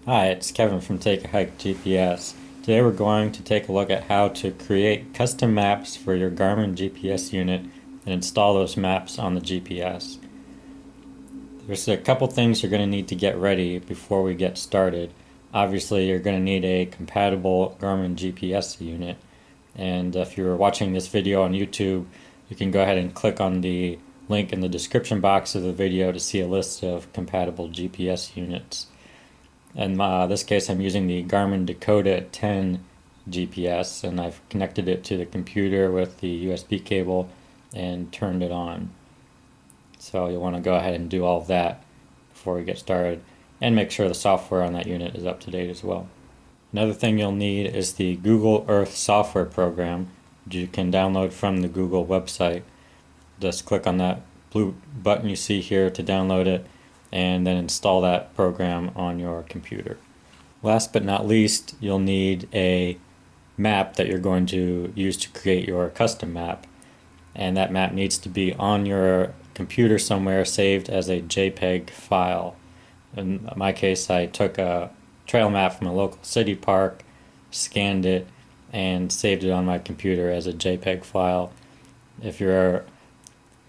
Hi, it's Kevin from Take a Hike GPS. Today we're going to take a look at how to create custom maps for your Garmin GPS unit and install those maps on the GPS. There's a couple things you're going to need to get ready before we get started. Obviously, you're going to need a compatible Garmin GPS unit, and if you're watching this video on YouTube, you can go ahead and click on the link in the description box of the video to see a list of compatible GPS units. In this case, I'm using the Garmin Dakota 10 GPS, and I've connected it to the computer with the USB cable and turned it on. So you'll want to go ahead and do all of that before we get started, and make sure the software on that unit is up to date as well. Another thing you'll need is the Google Earth software program, which you can download from the Google website. Just click on that blue button you see here to download it, and then install that program on your computer. Last but not least, you'll need a map that you're going to use to create your custom map, and that map needs to be on your computer somewhere saved as a JPEG file. In my case, I took a trail map from a local city park, scanned it, and saved it on my computer as a JPEG file. If your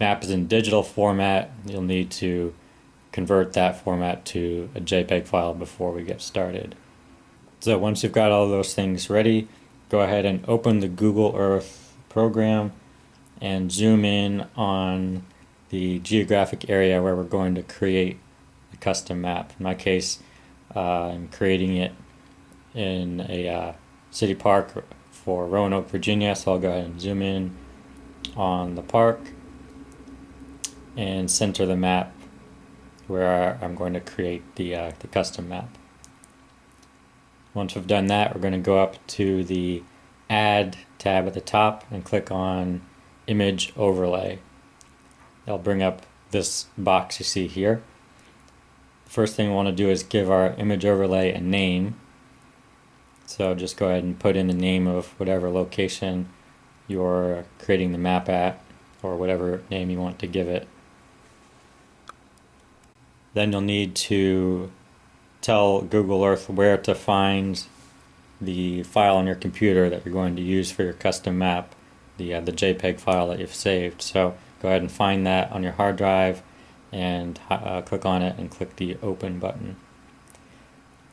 map is in digital format, you'll need to convert that format to a JPEG file before we get started. So once you've got all those things ready, go ahead and open the Google Earth program and zoom in on the geographic area where we're going to create a custom map. In my case, I'm creating it in a city park for Roanoke, Virginia, so I'll go ahead and zoom in on the park and center the map where I'm going to create the custom map. Once we've done that, we're going to go up to the Add tab at the top and click on Image Overlay. That'll bring up this box you see here. The first thing we want to do is give our image overlay a name. So just go ahead and put in the name of whatever location you're creating the map at, or whatever name you want to give it. Then you'll need to tell Google Earth where to find the file on your computer that you're going to use for your custom map, the JPEG file that you've saved. So go ahead and find that on your hard drive and click on it and click the Open button.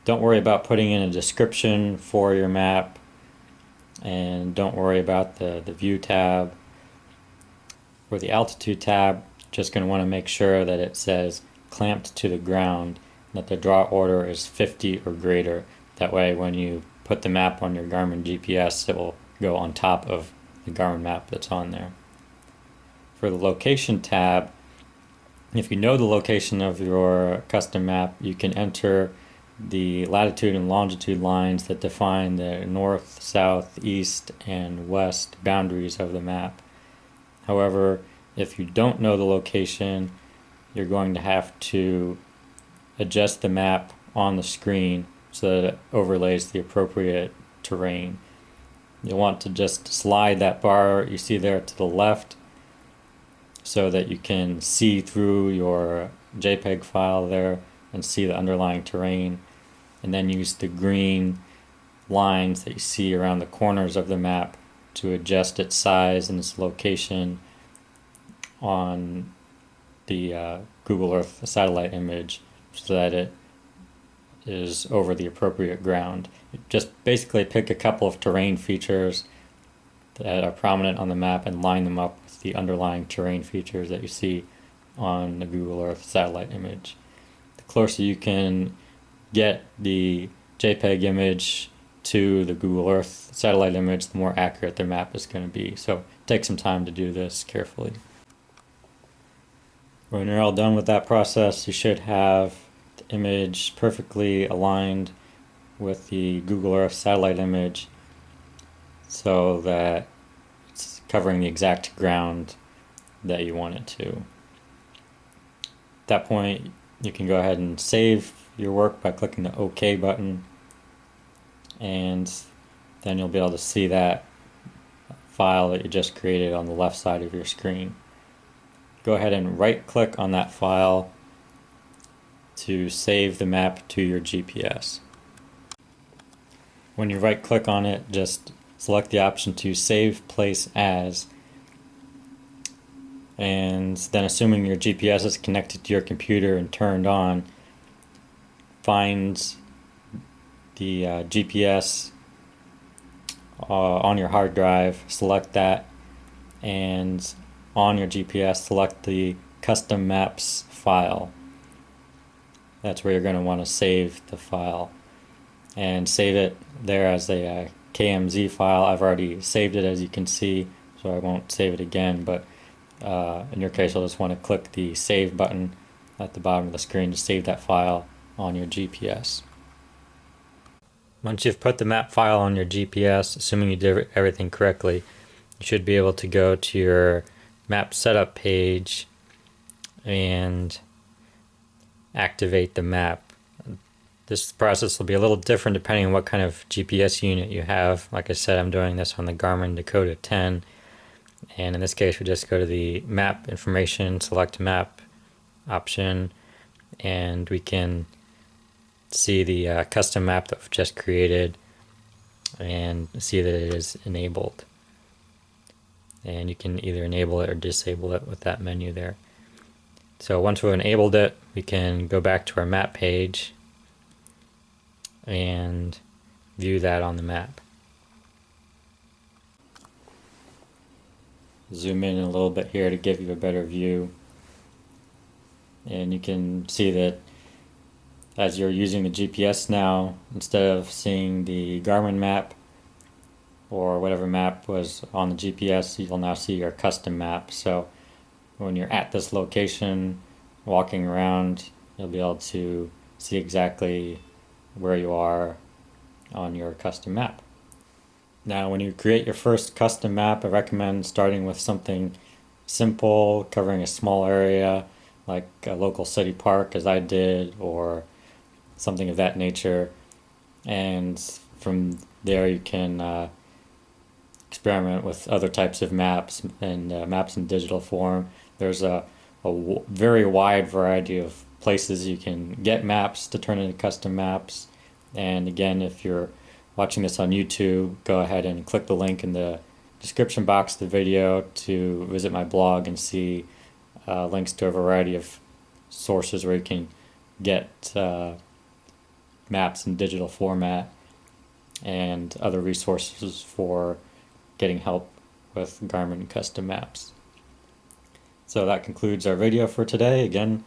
Don't worry about putting in a description for your map, and don't worry about the View tab. For the Altitude tab, just going to want to make sure that it says clamped to the ground, that the draw order is 50 or greater. That way when you put the map on your Garmin GPS, it will go on top of the Garmin map that's on there. For the Location tab, if you know the location of your custom map, you can enter the latitude and longitude lines that define the north, south, east, and west boundaries of the map. However, if you don't know the location, you're going to have to adjust the map on the screen so that it overlays the appropriate terrain. You'll want to just slide that bar you see there to the left so that you can see through your JPEG file there and see the underlying terrain, and then use the green lines that you see around the corners of the map to adjust its size and its location on the Google Earth satellite image so that it is over the appropriate ground. Just basically pick a couple of terrain features that are prominent on the map and line them up with the underlying terrain features that you see on the Google Earth satellite image. The closer you can get the JPEG image to the Google Earth satellite image, the more accurate the map is going to be. So take some time to do this carefully. When you're all done with that process, you should have the image perfectly aligned with the Google Earth satellite image so that it's covering the exact ground that you want it to. At that point, you can go ahead and save your work by clicking the OK button, and then you'll be able to see that file that you just created on the left side of your screen. Go ahead and right click on that file to save the map to your GPS. When you right click on it, just select the option to save place as, and then assuming your GPS is connected to your computer and turned on, find the GPS on your hard drive, select that, and on your GPS select the custom maps file. That's where you're going to want to save the file, and save it there as a KMZ file. I've already saved it, as you can see, so I won't save it again, but in your case you'll just want to click the save button at the bottom of the screen to save that file on your GPS. Once you've put the map file on your GPS, assuming you did everything correctly, you should be able to go to your map setup page and activate the map. This process will be a little different depending on what kind of GPS unit you have. Like I said, I'm doing this on the Garmin Dakota 10, and in this case we just go to the map information, select map option, and we can see the custom map that we've just created and see that it is enabled. And you can either enable it or disable it with that menu there. So once we've enabled it, we can go back to our map page and view that on the map. Zoom in a little bit here to give you a better view, and you can see that as you're using the GPS now, instead of seeing the Garmin map or whatever map was on the GPS, you'll now see your custom map. So when you're at this location walking around, you'll be able to see exactly where you are on your custom map. Now when you create your first custom map, I recommend starting with something simple, covering a small area like a local city park, as I did, or something of that nature, and from there you can experiment with other types of maps and maps in digital form. There's a very wide variety of places you can get maps to turn into custom maps, and again, if you're watching this on YouTube, go ahead and click the link in the description box of the video to visit my blog and see links to a variety of sources where you can get maps in digital format and other resources for getting help with Garmin custom maps. So that concludes our video for today. Again,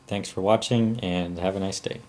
thanks for watching and have a nice day.